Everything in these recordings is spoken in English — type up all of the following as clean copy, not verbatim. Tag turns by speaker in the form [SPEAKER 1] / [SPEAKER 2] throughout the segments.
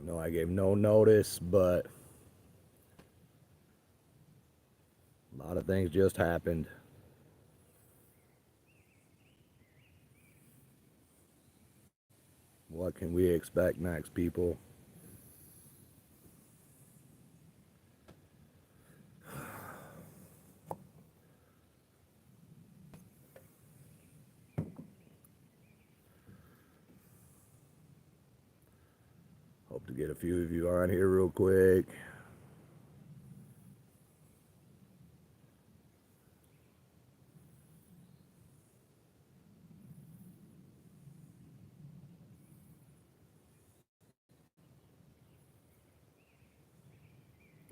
[SPEAKER 1] know I gave no notice, but a lot of things just happened. What can we expect next, people? Hope to get a few of you on here real quick.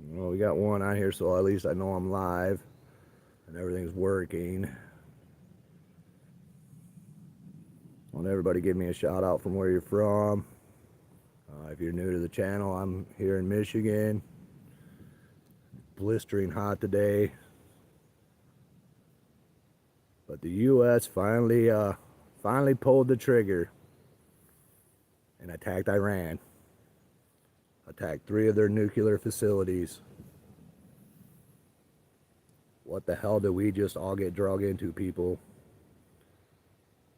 [SPEAKER 1] Well, we got one on here, so at least I know I'm live and everything's working. I want everybody to give me a shout out from where you're from. If you're new to the channel, I'm here in Michigan. Blistering hot today. But the U.S. finally pulled the trigger and attacked Iran. Attacked 3 of their nuclear facilities. What the hell did we just all get dragged into, people?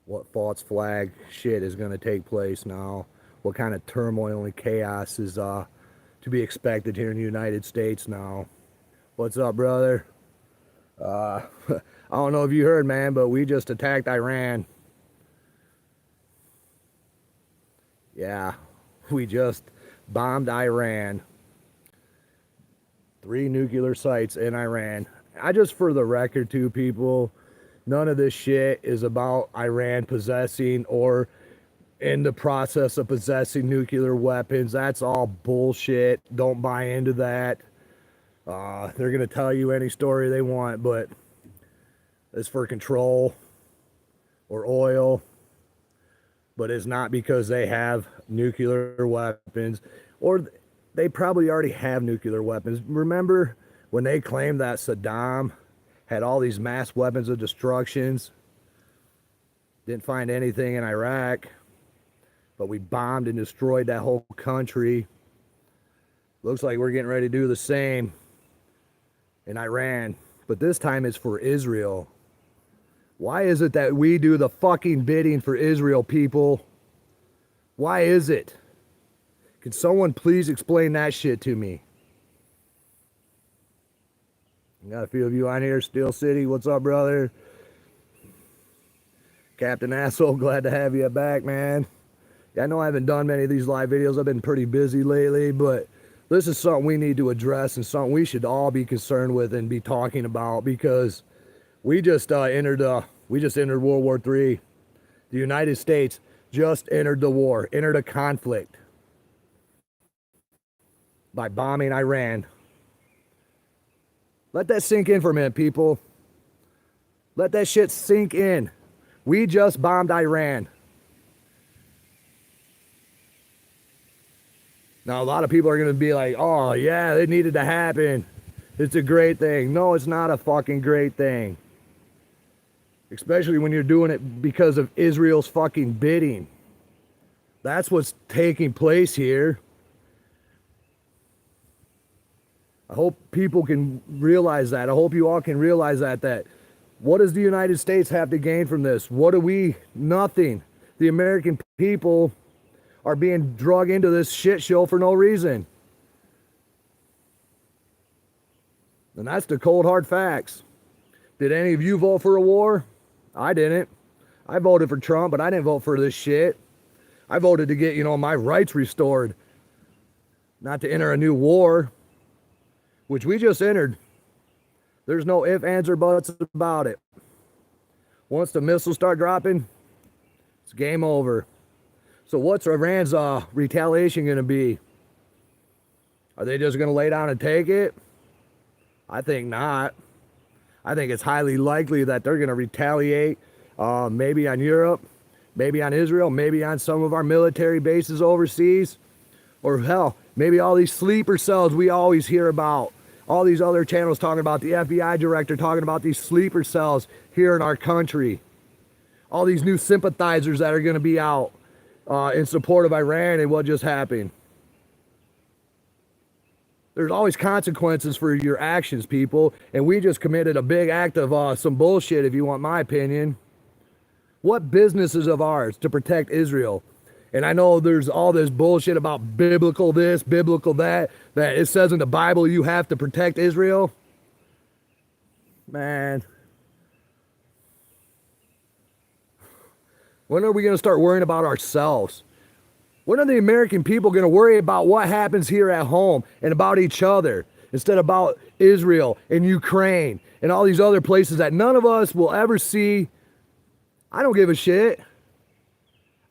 [SPEAKER 1] What false flag shit is going to take place now? What kind of turmoil and chaos is to be expected here in the United States now? What's up, brother? I don't know if you heard, man, but we just attacked Iran. Yeah, we just bombed Iran. 3 nuclear sites in Iran. Just for the record, too, people, none of this shit is about Iran possessing or in the process of possessing nuclear weapons. That's all bullshit. Don't buy into that. They're going to tell you any story they want, but it's for control or oil. But it's not because they have nuclear weapons, or they probably already have nuclear weapons. Remember when they claimed that Saddam had all these mass weapons of destructions? Didn't find anything in Iraq, but we bombed and destroyed that whole country. Looks like we're getting ready to do the same in Iran, but this time it's for Israel. Why is it that we do the fucking bidding for Israel, people? Why is it? Can someone please explain that shit to me? Got a few of you on here. Steel City, what's up, brother? Captain Asshole, glad to have you back, man. Yeah, I know I haven't done many of these live videos. I've been pretty busy lately, but this is something we need to address and something we should all be concerned with and be talking about, because we just entered World War III. The United States just entered the war, entered a conflict by bombing Iran. Let that sink in for a minute, people. Let that shit sink in. We just bombed Iran. Now, a lot of people are going to be like, oh, yeah, it needed to happen. It's a great thing. No, it's not a fucking great thing. Especially when you're doing it because of Israel's fucking bidding. That's what's taking place here. I hope people can realize that. I hope you all can realize that what does the United States have to gain from this? What do we? Nothing. The American people are being dragged into this shit show for no reason. And that's the cold hard facts. Did any of you vote for a war? I didn't. I voted for Trump, but I didn't vote for this shit. I voted to get, my rights restored. Not to enter a new war, which we just entered. There's no ifs, ands, or buts about it. Once the missiles start dropping, it's game over. So what's Iran's retaliation going to be? Are they just going to lay down and take it? I think not. I think it's highly likely that they're going to retaliate, maybe on Europe, maybe on Israel, maybe on some of our military bases overseas, or hell, maybe all these sleeper cells we always hear about. All these other channels talking about, the FBI director talking about these sleeper cells here in our country. All these new sympathizers that are going to be out in support of Iran and what just happened. There's always consequences for your actions, people. And we just committed a big act of some bullshit, if you want my opinion. What business is of ours to protect Israel? And I know there's all this bullshit about biblical this, biblical that it says in the Bible you have to protect Israel. Man. When are we going to start worrying about ourselves? When are the American people going to worry about what happens here at home and about each other instead of about Israel and Ukraine and all these other places that none of us will ever see? I don't give a shit.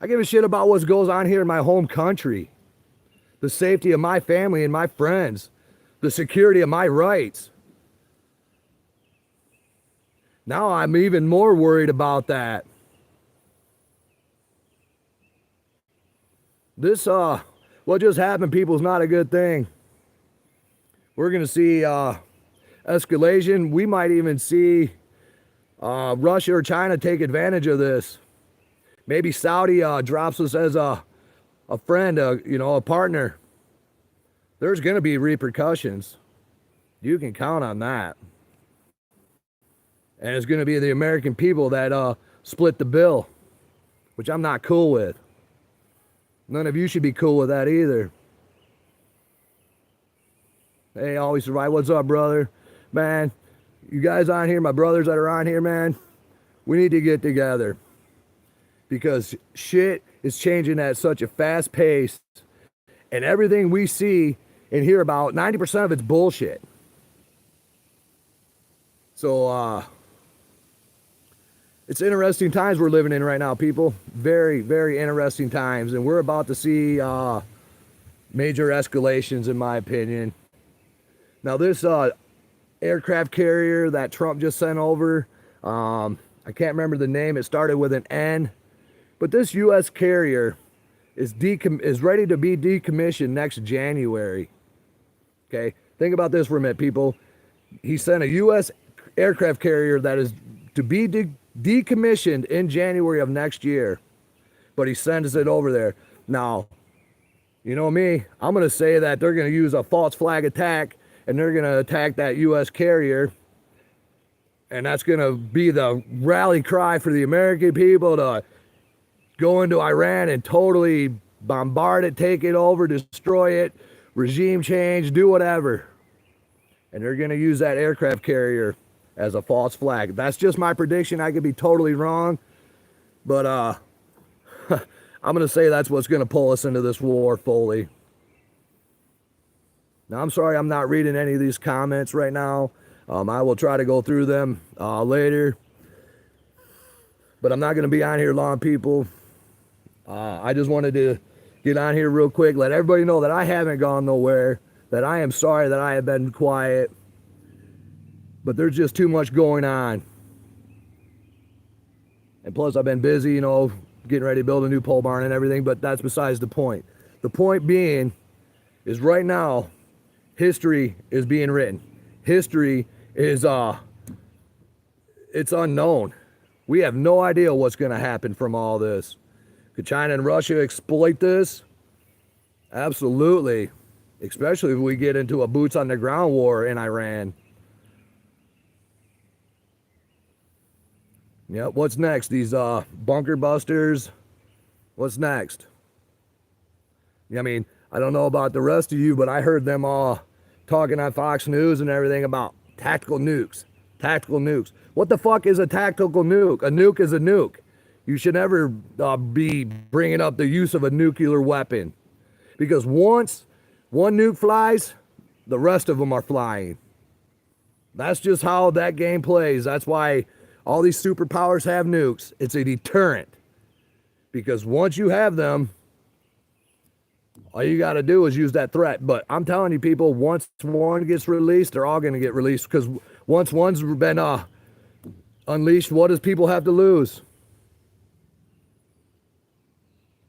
[SPEAKER 1] I give a shit about what goes on here in my home country. The safety of my family and my friends. The security of my rights. Now I'm even more worried about that. This, what just happened, people, is not a good thing. We're going to see escalation. We might even see Russia or China take advantage of this. Maybe Saudi drops us as a friend, a partner. There's going to be repercussions. You can count on that. And it's going to be the American people that split the bill, which I'm not cool with. None of you should be cool with that either. Hey, always survive. What's up, brother? Man, you guys on here, my brothers that are on here, man, we need to get together. Because shit is changing at such a fast pace. And everything we see and hear about, 90% of it's bullshit. So, it's interesting times we're living in right now, people. Very, very interesting times. And we're about to see major escalations, in my opinion. Now, this aircraft carrier that Trump just sent over, I can't remember the name. It started with an N. But this U.S. carrier is ready to be decommissioned next January. Okay? Think about this for a minute, people. He sent a U.S. aircraft carrier that is to be decommissioned in January of next year, but he sends it over there. Now, you know me, I'm going to say that they're going to use a false flag attack and they're going to attack that U.S. carrier, and that's going to be the rally cry for the American people to go into Iran and totally bombard it, take it over, destroy it, regime change, do whatever. And they're going to use that aircraft carrier as a false flag. That's just my prediction. I could be totally wrong, but I'm going to say that's what's going to pull us into this war fully. Now, I'm sorry I'm not reading any of these comments right now. I will try to go through them later, but I'm not going to be on here long, people. I just wanted to get on here real quick, let everybody know that I haven't gone nowhere, that I am sorry that I have been quiet. But there's just too much going on. And plus, I've been busy, getting ready to build a new pole barn and everything, but that's besides the point. The point being is right now, history is being written. History is, it's unknown. We have no idea what's going to happen from all this. Could China and Russia exploit this? Absolutely. Especially if we get into a boots on the ground war in Iran. Yep, what's next? These bunker busters. What's next? I mean, I don't know about the rest of you, but I heard them all talking on Fox News and everything about tactical nukes. Tactical nukes. What the fuck is a tactical nuke? A nuke is a nuke. You should never be bringing up the use of a nuclear weapon. Because once one nuke flies, the rest of them are flying. That's just how that game plays. That's why all these superpowers have nukes. It's a deterrent. Because once you have them, all you got to do is use that threat. But I'm telling you, people, once one gets released, they're all going to get released. Because once one's been unleashed, what does people have to lose?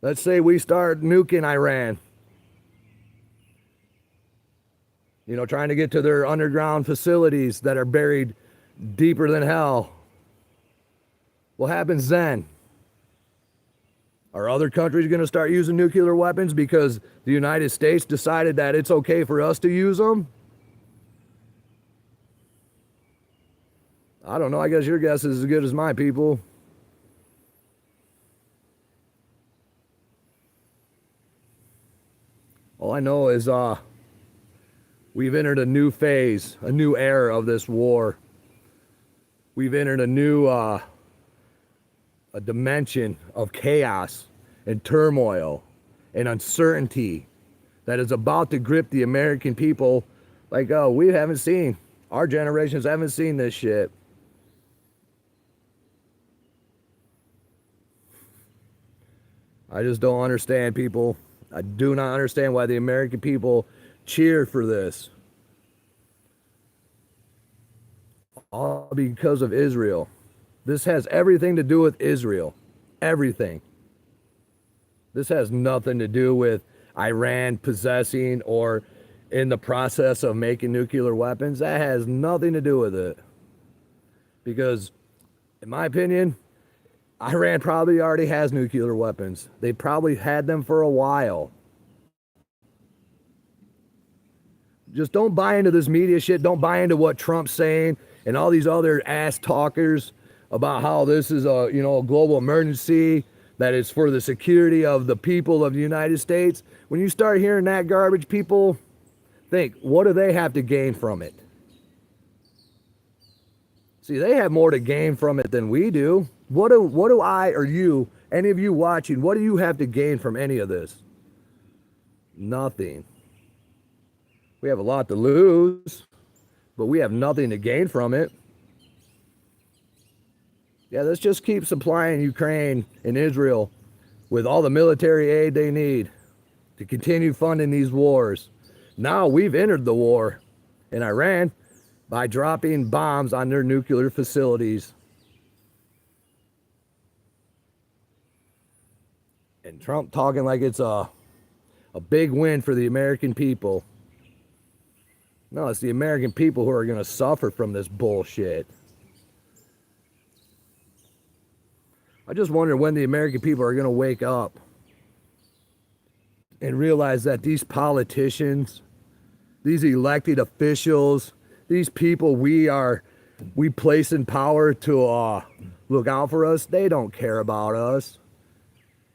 [SPEAKER 1] Let's say we start nuking Iran. Trying to get to their underground facilities that are buried deeper than hell. What happens then? Are other countries going to start using nuclear weapons because the United States decided that it's okay for us to use them? I don't know. I guess your guess is as good as mine, people. All I know is we've entered a new phase, a new era of this war. We've entered a new a dimension of chaos and turmoil and uncertainty that is about to grip the American people like, oh, we haven't seen, our generations haven't seen this shit. I just don't understand, people. I do not understand why the American people cheer for this. All because of Israel. This has everything to do with Israel. Everything. This has nothing to do with Iran possessing or in the process of making nuclear weapons. That has nothing to do with it. Because, in my opinion, Iran probably already has nuclear weapons. They probably had them for a while. Just don't buy into this media shit. Don't buy into what Trump's saying and all these other ass talkers about how this is a global emergency, that it's for the security of the people of the United States. When you start hearing that garbage, people think, what do they have to gain from it? See, they have more to gain from it than we do. What do I or you, any of you watching, what do you have to gain from any of this? Nothing. We have a lot to lose, but we have nothing to gain from it. Yeah, let's just keep supplying Ukraine and Israel with all the military aid they need to continue funding these wars. Now we've entered the war in Iran by dropping bombs on their nuclear facilities. And Trump talking like it's a big win for the American people. No, it's the American people who are going to suffer from this bullshit. I just wonder when the American people are going to wake up and realize that these politicians, these elected officials, these people we place in power to look out for us, they don't care about us.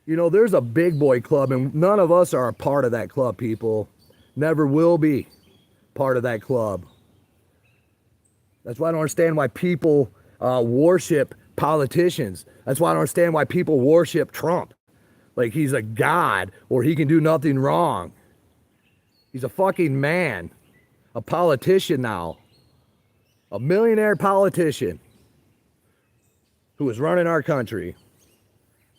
[SPEAKER 1] You know, there's a big boy club, and none of us are a part of that club, people. Never will be part of that club. That's why I don't understand why people worship politicians. That's why I don't understand why people worship Trump. Like he's a god or he can do nothing wrong. He's a fucking man. A politician now. A millionaire politician who is running our country.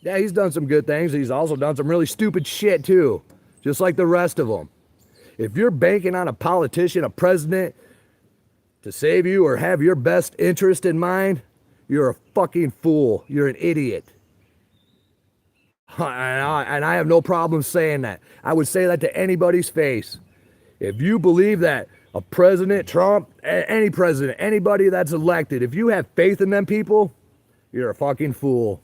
[SPEAKER 1] Yeah, he's done some good things. He's also done some really stupid shit too. Just like the rest of them. If you're banking on a politician, a president, to save you or have your best interest in mind, you're a fucking fool. You're an idiot. And I have no problem saying that. I would say that to anybody's face. If you believe that a president, Trump, any president, anybody that's elected, if you have faith in them people, you're a fucking fool.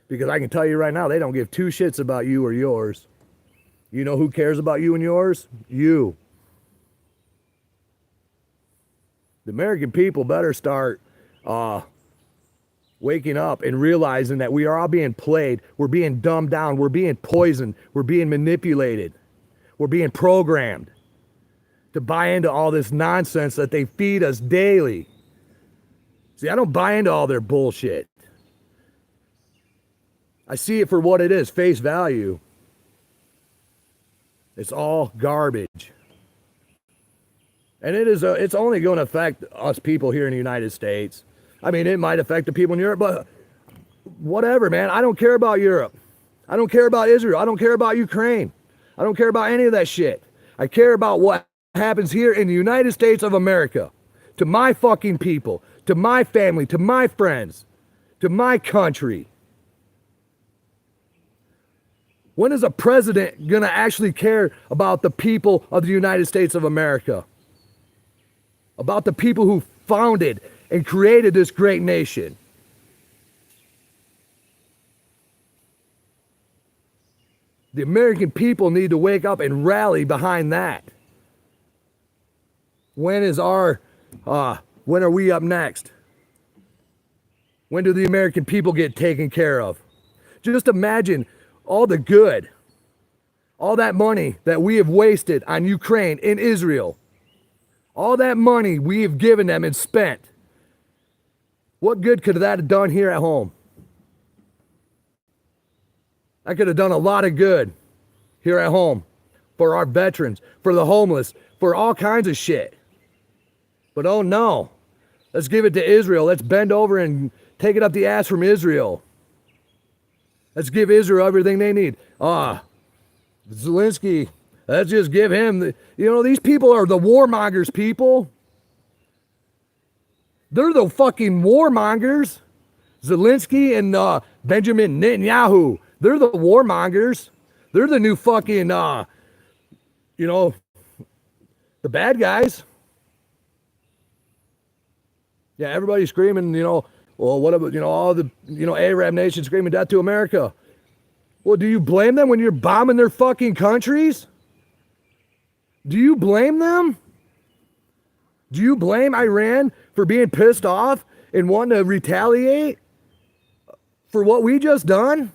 [SPEAKER 1] Because I can tell you right now, they don't give two shits about you or yours. You know who cares about you and yours? You. The American people better start waking up and realizing that we are all being played. We're being dumbed down. We're being poisoned. We're being manipulated. We're being programmed to buy into all this nonsense that they feed us daily. See, I don't buy into all their bullshit. I see it for what it is, face value. It's all garbage. And it's only going to affect us people here in the United States. I mean, it might affect the people in Europe, but whatever, man. I don't care about Europe. I don't care about Israel. I don't care about Ukraine. I don't care about any of that shit. I care about what happens here in the United States of America. To my fucking people. To my family. To my friends. To my country. When is a president going to actually care about the people of the United States of America? About the people who founded and created this great nation? The American people need to wake up and rally behind that. When are we up next? When do the American people get taken care of? Just imagine all the good, all that money that we have wasted on Ukraine and Israel. All that money we have given them and spent. What good could that have done here at home? I could have done a lot of good here at home for our veterans, for the homeless, for all kinds of shit. But oh no, let's give it to Israel. Let's bend over and take it up the ass from Israel. Let's give Israel everything they need. Zelensky, let's just give him, these people are the warmongers, people. They're the fucking warmongers. Zelensky and Benjamin Netanyahu, they're the warmongers. They're the new fucking, the bad guys. Yeah, everybody's screaming, well, what about, all the, Arab nations screaming death to America. Well, do you blame them when you're bombing their fucking countries? Do you blame them? Do you blame Iran for being pissed off and wanting to retaliate for what we just done?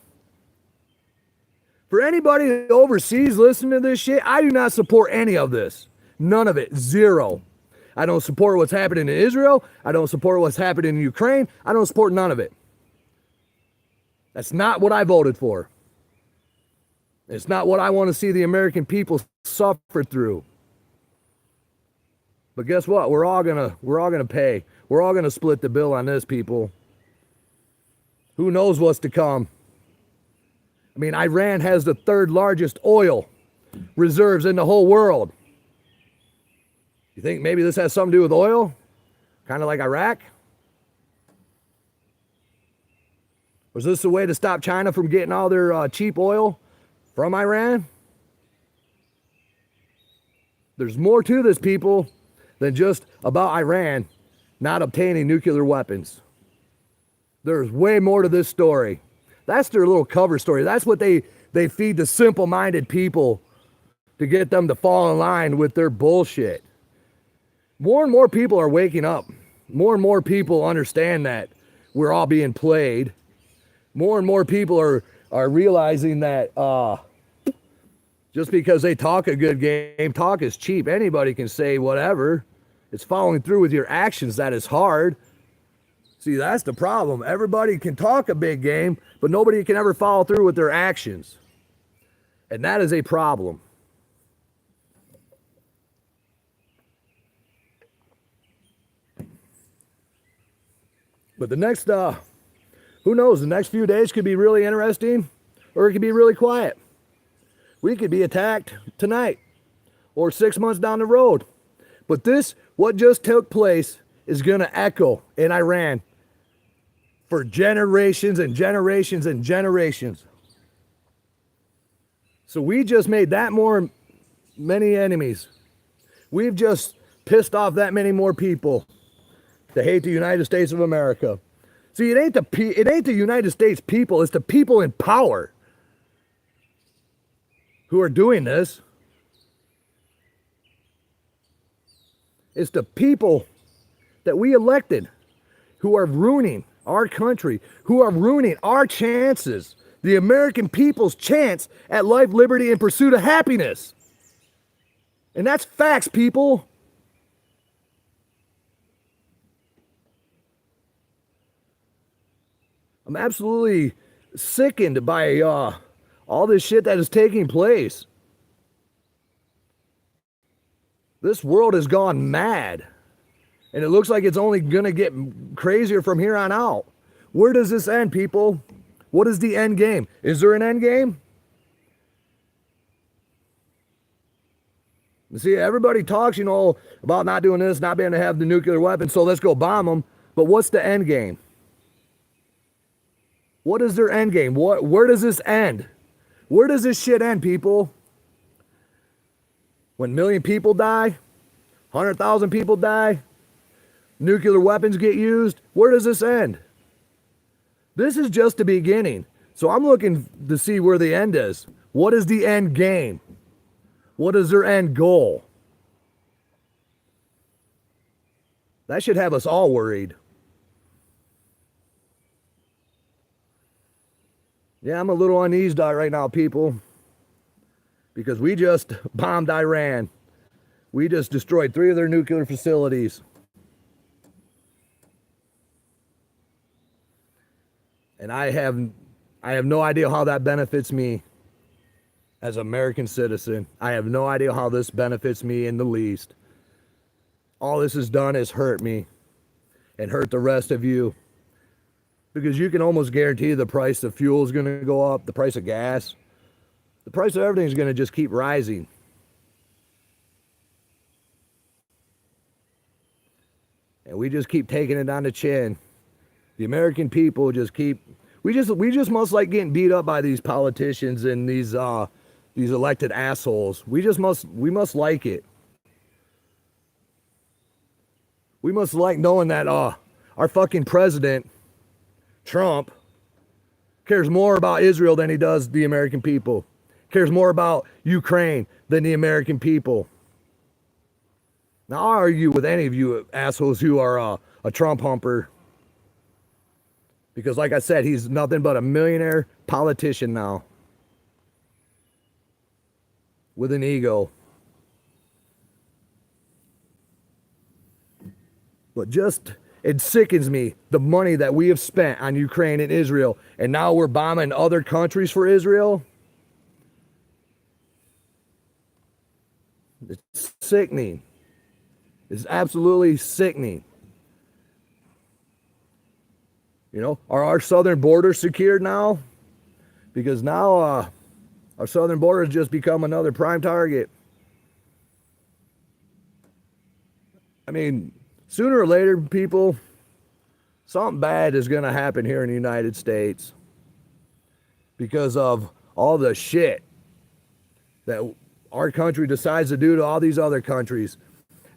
[SPEAKER 1] For anybody overseas listening to this shit, I do not support any of this. None of it. Zero. I don't support what's happening in Israel. I don't support what's happening in Ukraine. I don't support none of it. That's not what I voted for. It's not what I want to see the American people suffer through. But guess what? We're all gonna pay. We're all gonna split the bill on this, people. Who knows what's to come? I mean, Iran has the third largest oil reserves in the whole world. You think maybe this has something to do with oil? Kind of like Iraq? Was this a way to stop China from getting all their cheap oil from Iran? There's more to this, people, than just about Iran not obtaining nuclear weapons. There's way more to this story. That's their little cover story. That's what they feed the simple-minded people to get them to fall in line with their bullshit. More and more people are waking up. More and more people understand that we're all being played. More and more people are realizing that just because they talk a good game, talk is cheap. Anybody can say whatever. It's following through with your actions that is hard. See, that's the problem. Everybody can talk a big game, but nobody can ever follow through with their actions. And that is a problem. But the next, who knows, the next few days could be really interesting, or it could be really quiet. We could be attacked tonight, or 6 months down the road. But this, what just took place, is going to echo in Iran for generations and generations and generations. So we just made that many enemies. We've just pissed off that many more people to hate the United States of America. See, it ain't the United States people, it's the people in power who are doing this. It's the people that we elected who are ruining our country, who are ruining our chances, the American people's chance at life, liberty, and pursuit of happiness. And that's facts, people. I'm absolutely sickened by all this shit that is taking place. This world has gone mad. And it looks like it's only going to get crazier from here on out. Where does this end, people? What is the end game? Is there an end game? See, everybody talks, about not doing this, not being able to have the nuclear weapons, so let's go bomb them. But what's the end game? What is their end game? Where does this end? Where does this shit end, people? When 1 million people die? 100,000 people die? Nuclear weapons get used? Where does this end? This is just the beginning. So I'm looking to see where the end is. What is the end game? What is their end goal? That should have us all worried. Yeah, I'm a little uneased right now, people, because we just bombed Iran. We just destroyed 3 of their nuclear facilities. And I have no idea how that benefits me as an American citizen. I have no idea how this benefits me in the least. All this has done is hurt me and hurt the rest of you. Because you can almost guarantee the price of fuel is going to go up, the price of gas. The price of everything is going to just keep rising. And we just keep taking it on the chin. The American people just keep, we just must like getting beat up by these politicians and these elected assholes. We must like it. We must like knowing that our fucking president, Trump, cares more about Israel than he does the American people. Cares more about Ukraine than the American people. Now, I'll argue with any of you assholes who are a Trump humper. Because like I said, he's nothing but a millionaire politician now. With an ego. But just, it sickens me, the money that we have spent on Ukraine and Israel, and now we're bombing other countries for Israel. It's sickening. It's absolutely sickening. You know, are our southern borders secured now? Because now our southern border has just become another prime target. I mean, sooner or later, people, something bad is going to happen here in the United States because of all the shit that our country decides to do to all these other countries.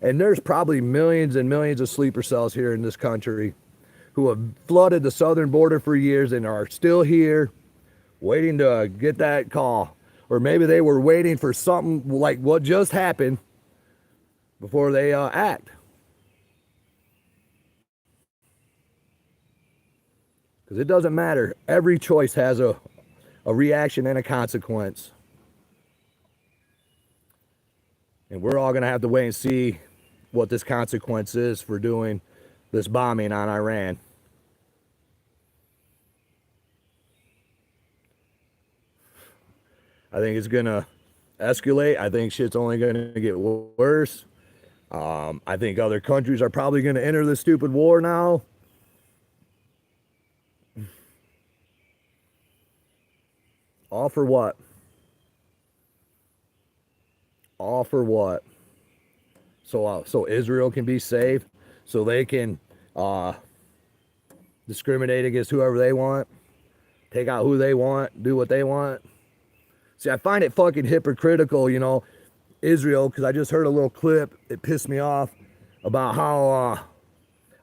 [SPEAKER 1] And there's probably millions and millions of sleeper cells here in this country who have flooded the southern border for years and are still here waiting to get that call. Or maybe they were waiting for something like what just happened before they act. Because it doesn't matter. Every choice has a reaction and a consequence. And we're all going to have to wait and see what this consequence is for doing this bombing on Iran. I think it's going to escalate. I think shit's only going to get worse. I think other countries are probably going to enter this stupid war now. All for what? All for what? So Israel can be safe, so they can discriminate against whoever they want, take out who they want, do what they want. See, I find it fucking hypocritical, you know, Israel, because I just heard a little clip, it pissed me off, about how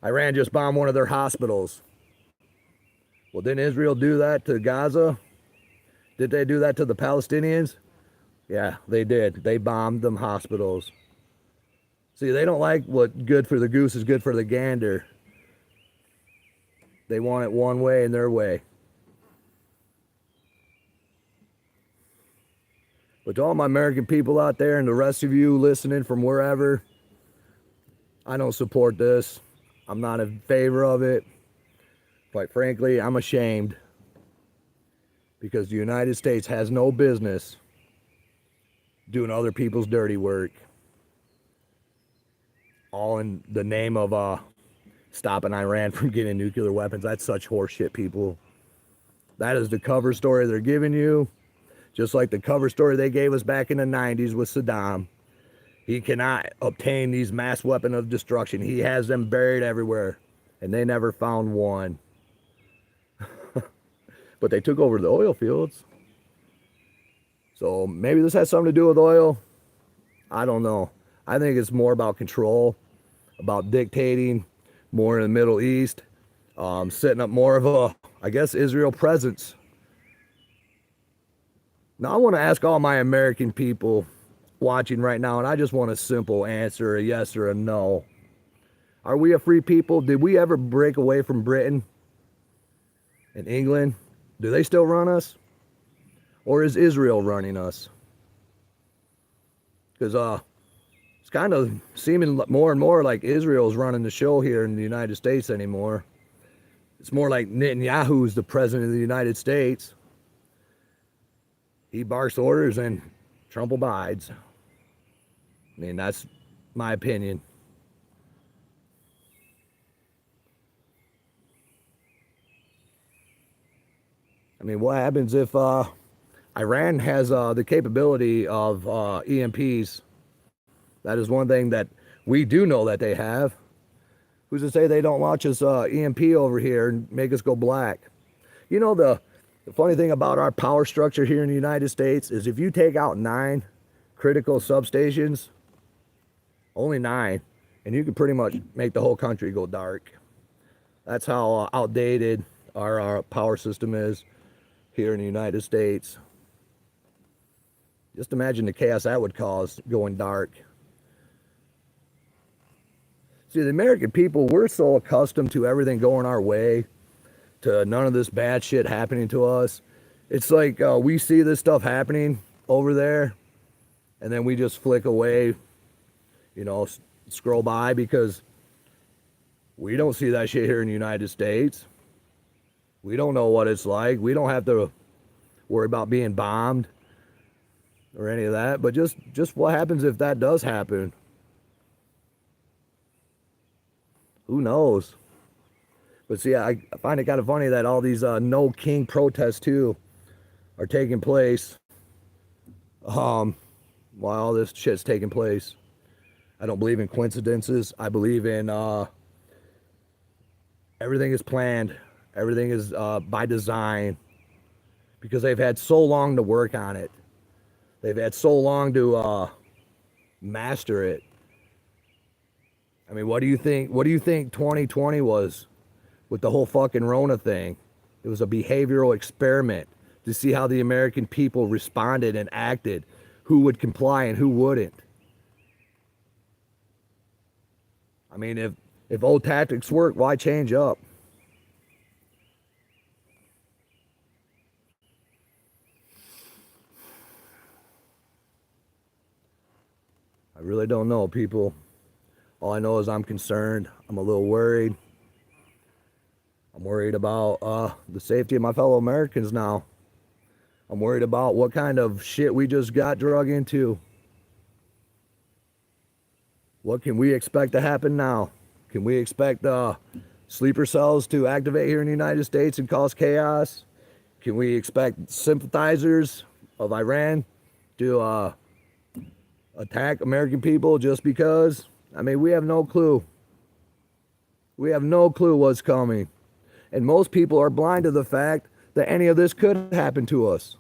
[SPEAKER 1] Iran just bombed one of their hospitals. Well, didn't Israel do that to Gaza? Did they do that to the Palestinians? Yeah, they did. They bombed them hospitals. See, they don't like what good for the goose is good for the gander. They want it one way and their way. But to all my American people out there and the rest of you listening from wherever, I don't support this. I'm not in favor of it. Quite frankly, I'm ashamed. Because the United States has no business doing other people's dirty work. All in the name of stopping Iran from getting nuclear weapons. That's such horseshit, people. That is the cover story they're giving you. Just like the cover story they gave us back in the 90s with Saddam. He cannot obtain these mass weapons of destruction. He has them buried everywhere. And they never found one. But they took over the oil fields. So maybe this has something to do with oil. I don't know. I think it's more about control, about dictating, more in the Middle East, setting up more of a, I guess, Israel presence. Now, I want to ask all my American people watching right now, and I just want a simple answer, a yes or a no. Are we a free people? Did we ever break away from Britain and England? Do they still run us? Or is Israel running us? Because it's kind of seeming more and more like Israel's running the show here in the United States anymore. It's more like Netanyahu's the president of the United States. He barks orders and Trump abides. I mean, that's my opinion. I mean, what happens if Iran has the capability of EMPs? That is one thing that we do know that they have. Who's to say they don't launch us EMP over here and make us go black? You know, the funny thing about our power structure here in the United States is if you take out 9 critical substations, only 9, and you can pretty much make the whole country go dark. That's how outdated our power system is here in the United States. Just imagine the chaos that would cause going dark. See, the American people, we're so accustomed to everything going our way, to none of this bad shit happening to us. It's like we see this stuff happening over there, and then we just flick away, you know, scroll by, because we don't see that shit here in the United States. We don't know what it's like. We don't have to worry about being bombed or any of that. But just what happens if that does happen? Who knows? But see, I find it kind of funny that all these no king protests too are taking place while all this shit's taking place. I don't believe in coincidences. I believe in everything is planned. Everything is by design, because they've had so long to work on it. They've had so long to master it. I mean, what do you think? What do you think 2020 was with the whole fucking Rona thing? It was a behavioral experiment to see how the American people responded and acted, who would comply and who wouldn't. I mean, if old tactics work, why change up? I really don't know, people. All I know is I'm concerned. I'm a little worried. I'm worried about the safety of my fellow Americans now. I'm worried about what kind of shit we just got drug into. What can we expect to happen now? Can we expect sleeper cells to activate here in the United States and cause chaos? Can we expect sympathizers of Iran to attack American people just because? I mean, we have no clue. We have no clue what's coming. And most people are blind to the fact that any of this could happen to us,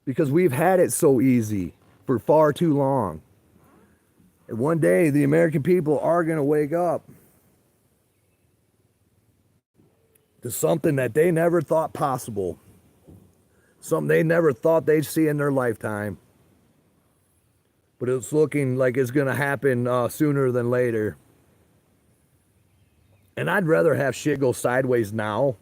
[SPEAKER 1] because we've had it so easy for far too long. And one day, the American people are going to wake up to something that they never thought possible, something they never thought they'd see in their lifetime. But it's looking like it's going to happen sooner than later. And I'd rather have shit go sideways now,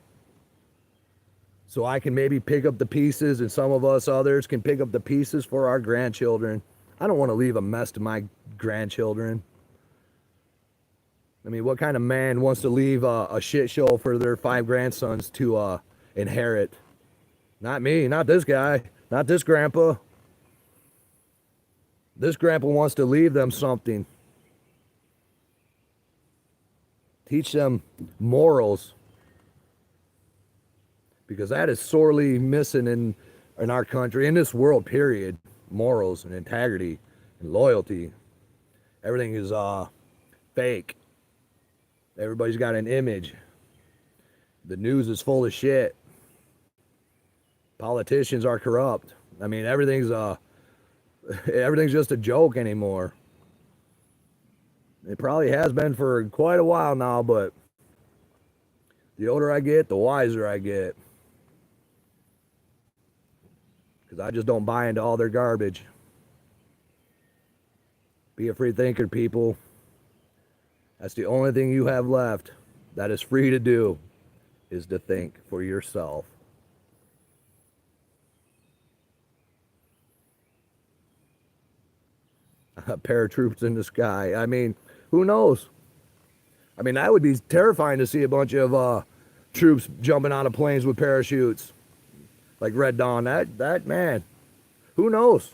[SPEAKER 1] so I can maybe pick up the pieces, and some of us others can pick up the pieces for our grandchildren. I don't want to leave a mess to my grandchildren. I mean, what kind of man wants to leave a shit show for their 5 grandsons to inherit? Not me, not this guy, not this grandpa. This grandpa wants to leave them something. Teach them morals. Because that is sorely missing in our country, in this world, period. Morals and integrity and loyalty. Everything is fake. Everybody's got an image. The news is full of shit. Politicians are corrupt. I mean, everything's just a joke anymore. It probably has been for quite a while now, but the older I get, the wiser I get. because I just don't buy into all their garbage. Be a free thinker, people. That's the only thing you have left that is free to do, is to think for yourself. Paratroops in the sky. I mean, who knows? I mean, that would be terrifying to see a bunch of troops jumping out of planes with parachutes, like Red Dawn. That man, who knows?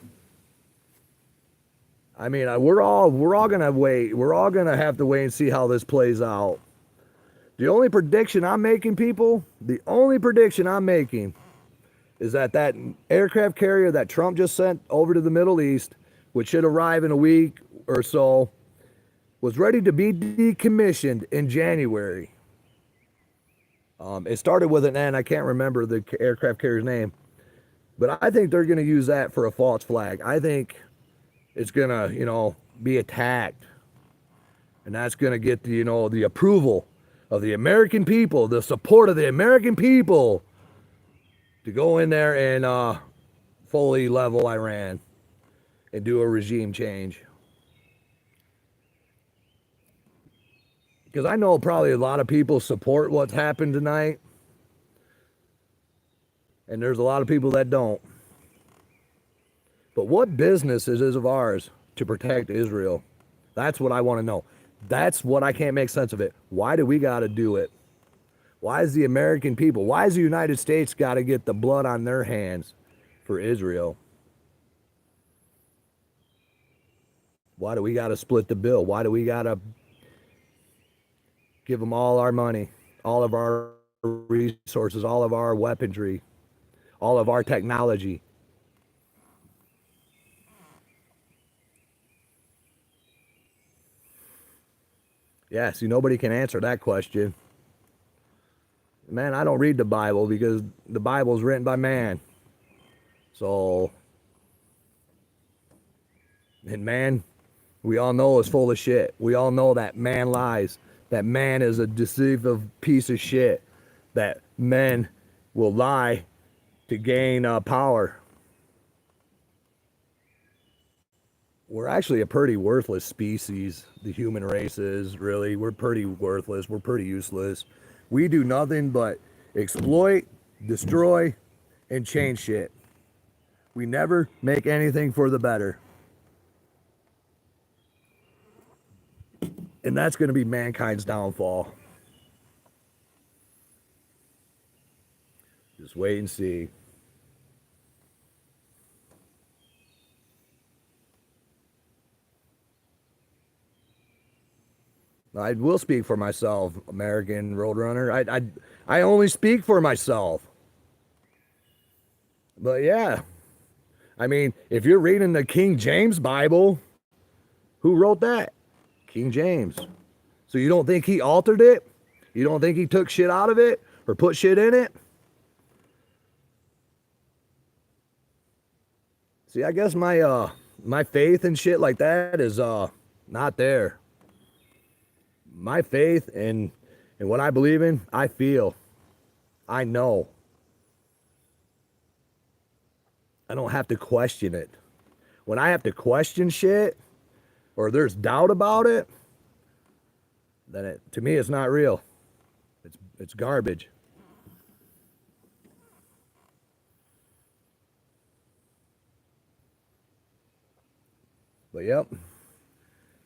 [SPEAKER 1] I mean, we're all gonna wait. We're all gonna have to wait and see how this plays out. The only prediction I'm making, people, the only prediction I'm making is that aircraft carrier that Trump just sent over to the Middle East, which should arrive in a week or so, was ready to be decommissioned in January. It started with an N. I can't remember the aircraft carrier's name. But I think they're going to use that for a false flag. I think it's going to, be attacked. And that's going to get the approval of the American people, the support of the American people to go in there and fully level Iran and do a regime change. Because I know probably a lot of people support what's happened tonight. And there's a lot of people that don't. But what business is it of ours to protect Israel? That's what I want to know. That's what I can't make sense of it. Why do we got to do it? Why is the American people, why is the United States got to get the blood on their hands for Israel? Why do we got to split the bill? Why do we got to give them all our money, all of our resources, all of our weaponry, all of our technology? Yeah, see, nobody can answer that question. Man, I don't read the Bible because the Bible is written by man. So, and man, we all know is full of shit. We all know that man lies. That man is a deceitful piece of shit. That men will lie to gain power. We're actually a pretty worthless species, the human race is, really. We're pretty worthless. We're pretty useless. We do nothing but exploit, destroy, and change shit. We never make anything for the better. And that's going to be mankind's downfall. Just wait and see. I will speak for myself, American Roadrunner. I only speak for myself. But yeah, I mean, if you're reading the King James Bible, who wrote that? King James. So you don't think he altered it? You don't think he took shit out of it or put shit in it? See, I guess my faith and shit like that is not there. My faith and what I believe in, I feel. I know. I don't have to question it. When I have to question shit or there's doubt about it, then to me it's not real. It's garbage. But yep.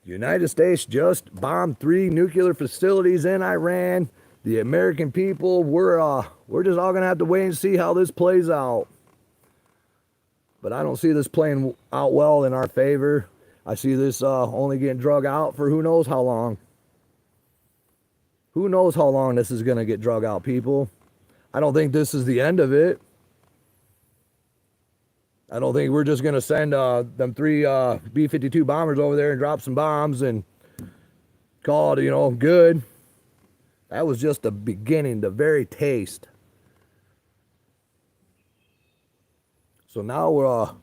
[SPEAKER 1] The United States just bombed 3 nuclear facilities in Iran. The American people, we're just all gonna have to wait and see how this plays out. But I don't see this playing out well in our favor. I see this only getting drug out for who knows how long. Who knows how long this is gonna get drug out, people. I don't think this is the end of it. I don't think we're just going to send them 3 B-52 bombers over there and drop some bombs and call it, good. That was just the beginning, the very taste. So now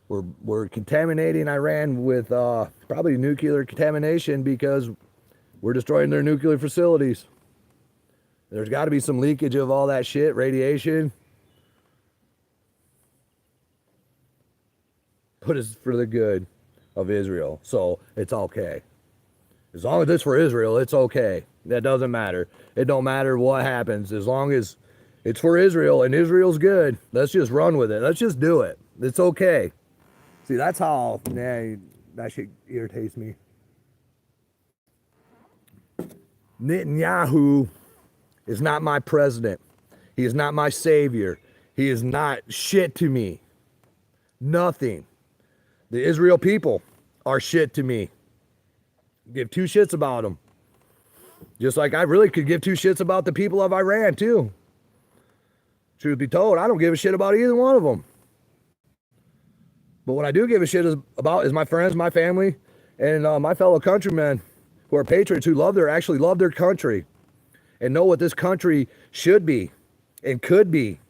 [SPEAKER 1] we're contaminating Iran with probably nuclear contamination because we're destroying their nuclear facilities. There's got to be some leakage of all that shit, radiation. but it's for the good of Israel. So it's okay. As long as it's for Israel, it's okay. That doesn't matter. It don't matter what happens. As long as it's for Israel and Israel's good, let's just run with it. Let's just do it. It's okay. See, that's how, that shit irritates me. Netanyahu is not my president. He is not my savior. He is not shit to me. Nothing. The Israel people are shit to me. Give two shits about them. Just like I really could give two shits about the people of Iran too. Truth be told, I don't give a shit about either one of them. But what I do give a shit about is my friends, my family, and my fellow countrymen who are patriots who actually love their country and know what this country should be and could be.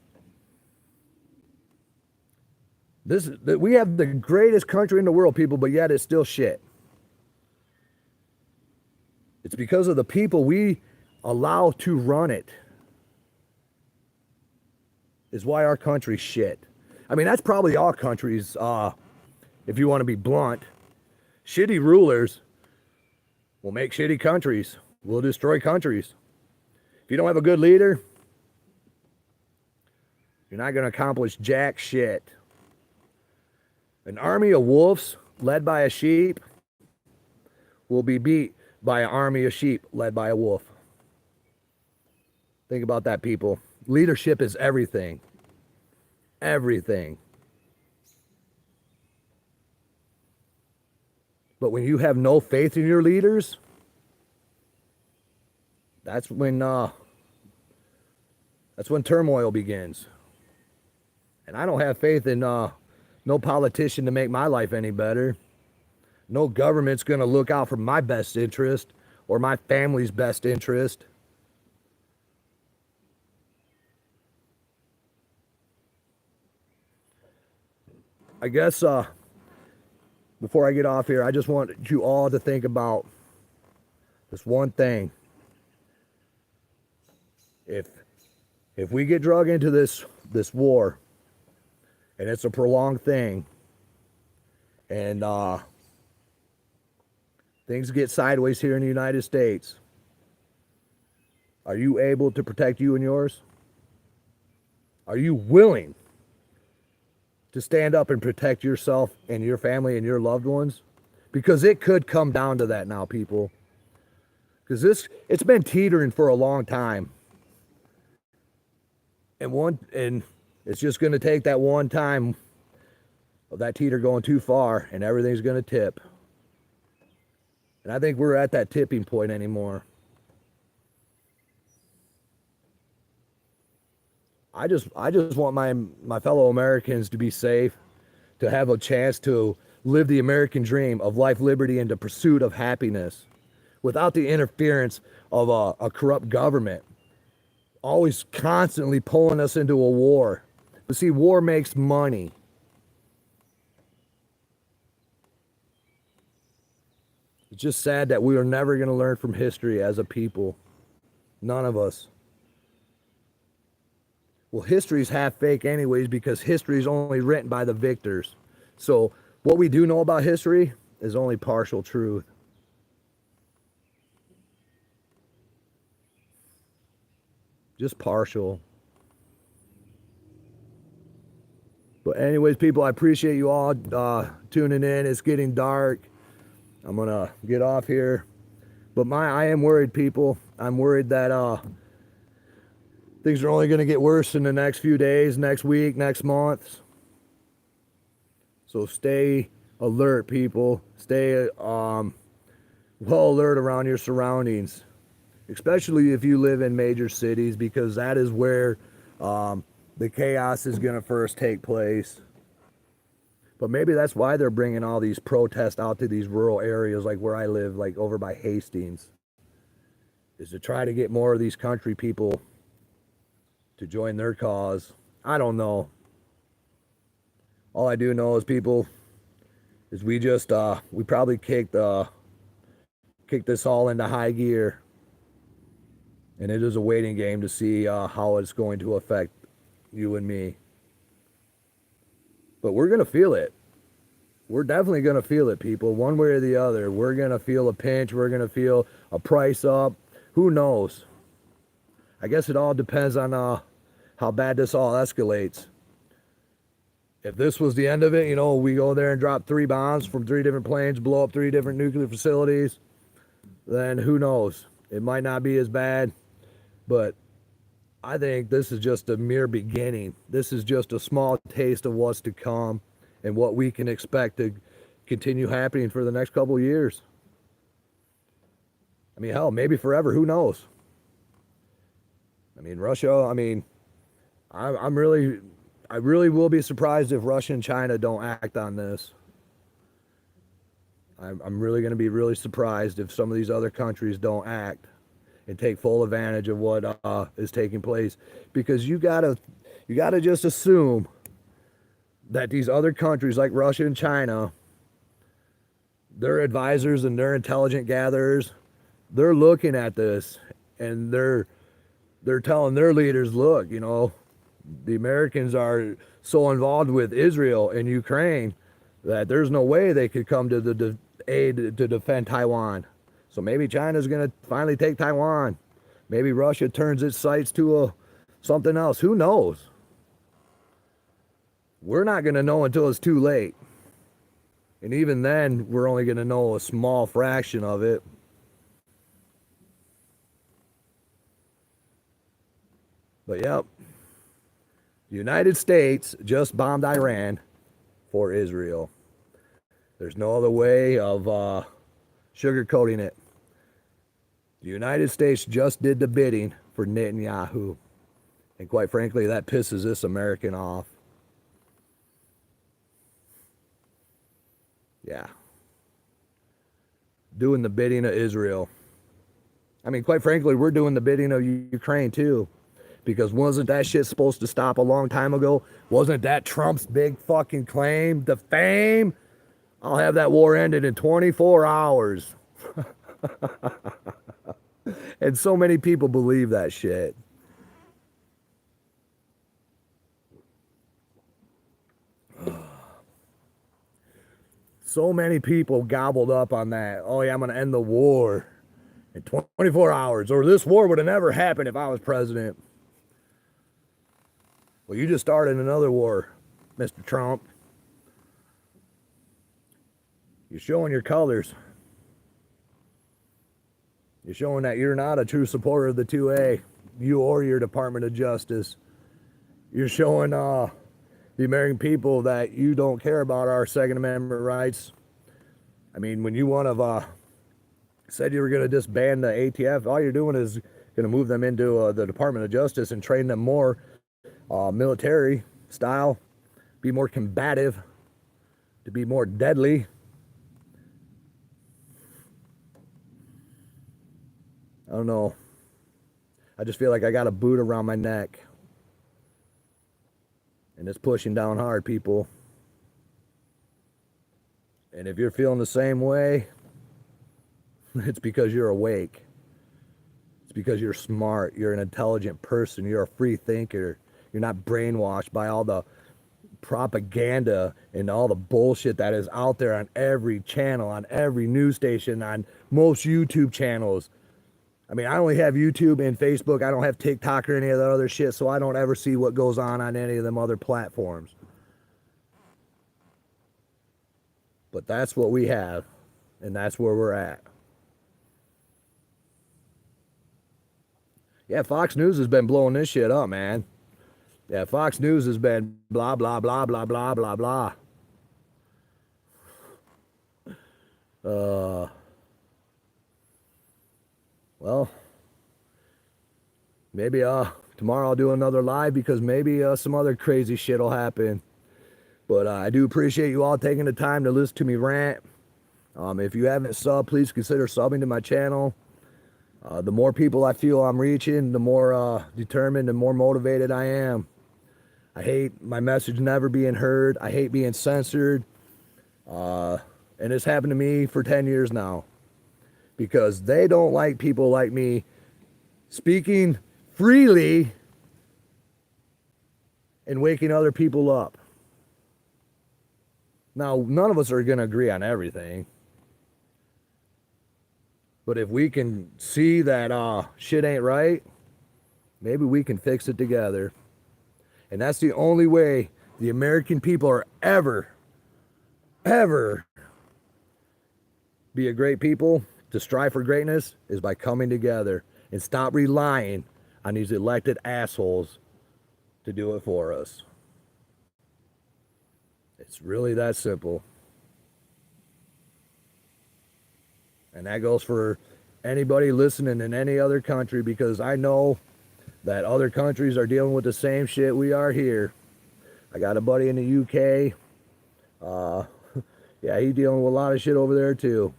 [SPEAKER 1] We have the greatest country in the world, people, but yet it's still shit. It's because of the people we allow to run it. Is why our country's shit. I mean, that's probably all countries, if you want to be blunt. Shitty rulers will make shitty countries, will destroy countries. If you don't have a good leader, you're not going to accomplish jack shit. An army of wolves led by a sheep will be beat by an army of sheep led by a wolf. Think about that, people. Leadership is everything. Everything. But when you have no faith in your leaders, that's when turmoil begins. And I don't have faith in no politician to make my life any better. No government's going to look out for my best interest or my family's best interest. I guess before I get off here, I just want you all to think about this one thing. If we get drug into this war, and it's a prolonged thing, and things get sideways here in the United States, are you able to protect you and yours? Are you willing to stand up and protect yourself and your family and your loved ones? Because it could come down to that now, people. Because it's been teetering for a long time. And it's just going to take that one time of that teeter going too far and everything's going to tip. And I think we're at that tipping point anymore. I just want my fellow Americans to be safe, to have a chance to live the American dream of life, liberty, and the pursuit of happiness without the interference of a corrupt government, always constantly pulling us into a war. But see, war makes money. It's just sad that we are never going to learn from history as a people. None of us. Well, history's half fake anyways, because history is only written by the victors. So what we do know about history is only partial truth. Just partial. But anyways, people, I appreciate you all tuning in. It's getting dark. I'm going to get off here. But I am worried, people. I'm worried that things are only going to get worse in the next few days, next week, next month. So stay alert, people. Stay well alert around your surroundings, especially if you live in major cities, because that is where the chaos is going to first take place. But maybe that's why they're bringing all these protests out to these rural areas like where I live, like over by Hastings, is to try to get more of these country people to join their cause. I don't know. All I do know is, people, is we just we probably kicked this all into high gear, and it is a waiting game to see how it's going to affect you and me. But we're gonna feel it. we're definitely going to feel it, people, one way or the other. We're going to feel a pinch. We're going to feel a price up. Who knows? I guess it all depends on how bad this all escalates. If this was the end of it, you know, we go there and drop 3 bombs from 3 different planes, blow up 3 different nuclear facilities, then who knows? It might not be as bad, but I think this is just a mere beginning. This is just a small taste of what's to come and what we can expect to continue happening for the next couple of years. I mean, hell, maybe forever. Who knows? I mean, Russia, I mean, I really will be surprised if Russia and China don't act on this. I'm really going to be really surprised if some of these other countries don't act and take full advantage of what is taking place, because you gotta just assume that these other countries like Russia and China, their advisors and their intelligent gatherers, they're looking at this and they're telling their leaders, look, you know, the Americans are so involved with Israel and Ukraine that there's no way they could come to the aid to defend Taiwan. So maybe China's going to finally take Taiwan. Maybe Russia turns its sights to something else. Who knows? We're not going to know until it's too late. And even then, we're only going to know a small fraction of it. But yep, the United States just bombed Iran for Israel. There's no other way of sugarcoating it. The United States just did the bidding for Netanyahu. And quite frankly, that pisses this American off. Yeah. Doing the bidding of Israel. I mean, quite frankly, we're doing the bidding of Ukraine too. Because wasn't that shit supposed to stop a long time ago? Wasn't that Trump's big fucking claim to fame? I'll have that war ended in 24 hours. And so many people believe that shit. So many people gobbled up on that. Oh yeah, I'm going to end the war in 24 hours. Or this war would have never happened if I was president. Well, you just started another war, Mr. Trump. You're showing your colors. You're showing that you're not a true supporter of the 2A, you or your Department of Justice. You're showing the American people that you don't care about our Second Amendment rights. I mean, when you one of said you were going to disband the ATF, all you're doing is going to move them into the Department of Justice and train them more military style, be more combative, to be more deadly. I don't know. I just feel like I got a boot around my neck. And it's pushing down hard, people. And if you're feeling the same way, it's because you're awake. It's because you're smart. You're an intelligent person. You're a free thinker. You're not brainwashed by all the propaganda and all the bullshit that is out there on every channel, on every news station, on most YouTube channels. I mean, I only have YouTube and Facebook. I don't have TikTok or any of that other shit, so I don't ever see what goes on any of them other platforms. But that's what we have, and that's where we're at. Yeah, Fox News has been blowing this shit up, man. Yeah, Fox News has been blah, blah, blah, blah, blah, blah, blah. Well, maybe tomorrow I'll do another live, because maybe some other crazy shit will happen. But I do appreciate you all taking the time to listen to me rant. If you haven't subbed, please consider subbing to my channel. The more people I feel I'm reaching, the more determined and more motivated I am. I hate my message never being heard. I hate being censored. And it's happened to me for 10 years now. Because they don't like people like me speaking freely and waking other people up. Now, none of us are going to agree on everything. But if we can see that shit ain't right, maybe we can fix it together. And that's the only way the American people are ever be a great people to strive for greatness is by coming together and stop relying on these elected assholes to do it for us. It's really that simple. And that goes for anybody listening in any other country, because I know that other countries are dealing with the same shit we are here. I got a buddy in the UK. Yeah, he's dealing with a lot of shit over there too.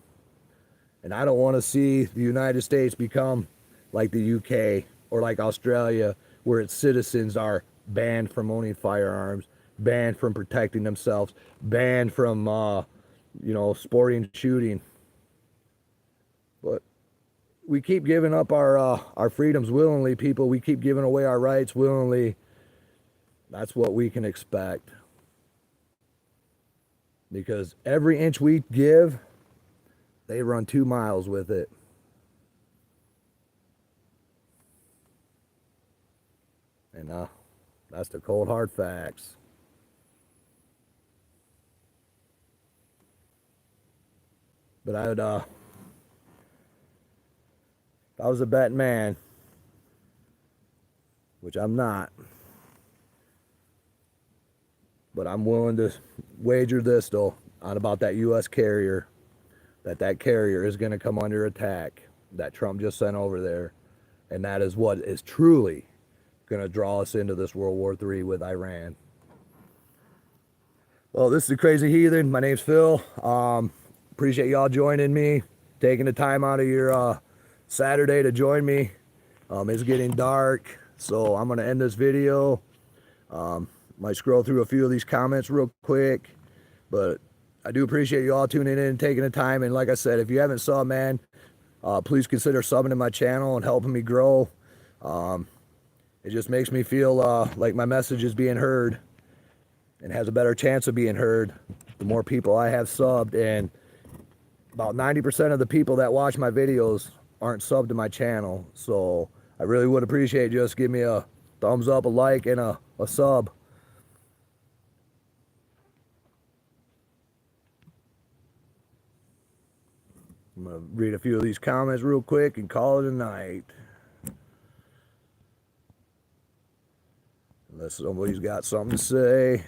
[SPEAKER 1] And I don't want to see the United States become like the UK or like Australia, where its citizens are banned from owning firearms, banned from protecting themselves, banned from, sporting shooting. But we keep giving up our freedoms willingly, people. We keep giving away our rights willingly. That's what we can expect. Because every inch we give, they run 2 miles with it. And that's the cold hard facts. But I would, if I was a betting man, which I'm not, but I'm willing to wager this though on about that U.S. carrier, that carrier is going to come under attack that Trump just sent over there, and that is what is truly going to draw us into this World War III with Iran. Well, this is the Crazy Heathen. My name's Phil. Appreciate y'all joining me, taking the time out of your Saturday to join me. It's getting dark, so I'm going to end this video. Might scroll through a few of these comments real quick, but I do appreciate you all tuning in and taking the time. And like I said, if you haven't subbed, man, please consider subbing to my channel and helping me grow. It just makes me feel like my message is being heard and has a better chance of being heard the more people I have subbed. And about 90% of the people that watch my videos aren't subbed to my channel. So I really would appreciate just give me a thumbs up, a like, and a sub. I'm going to read a few of these comments real quick and call it a night. Unless somebody's got something to say.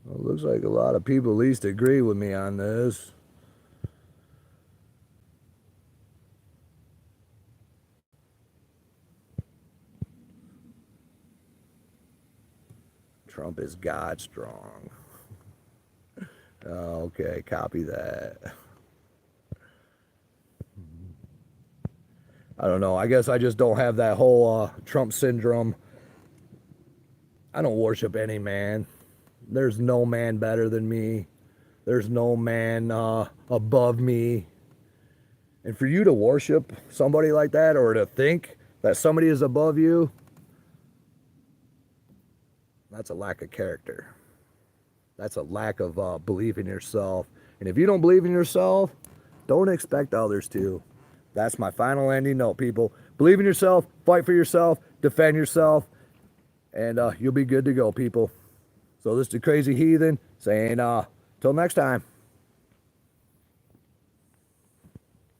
[SPEAKER 1] Well, it looks like a lot of people at least agree with me on this. Trump is God strong. Okay, copy that. I don't know. I guess I just don't have that whole Trump syndrome. I don't worship any man. There's no man better than me. There's no man above me. And for you to worship somebody like that, or to think that somebody is above you, that's a lack of character. That's a lack of belief in yourself. And if you don't believe in yourself, don't expect others to. That's my final ending note, people. Believe in yourself, fight for yourself, defend yourself, and you'll be good to go, people. So this is the Crazy Heathen saying, till next time.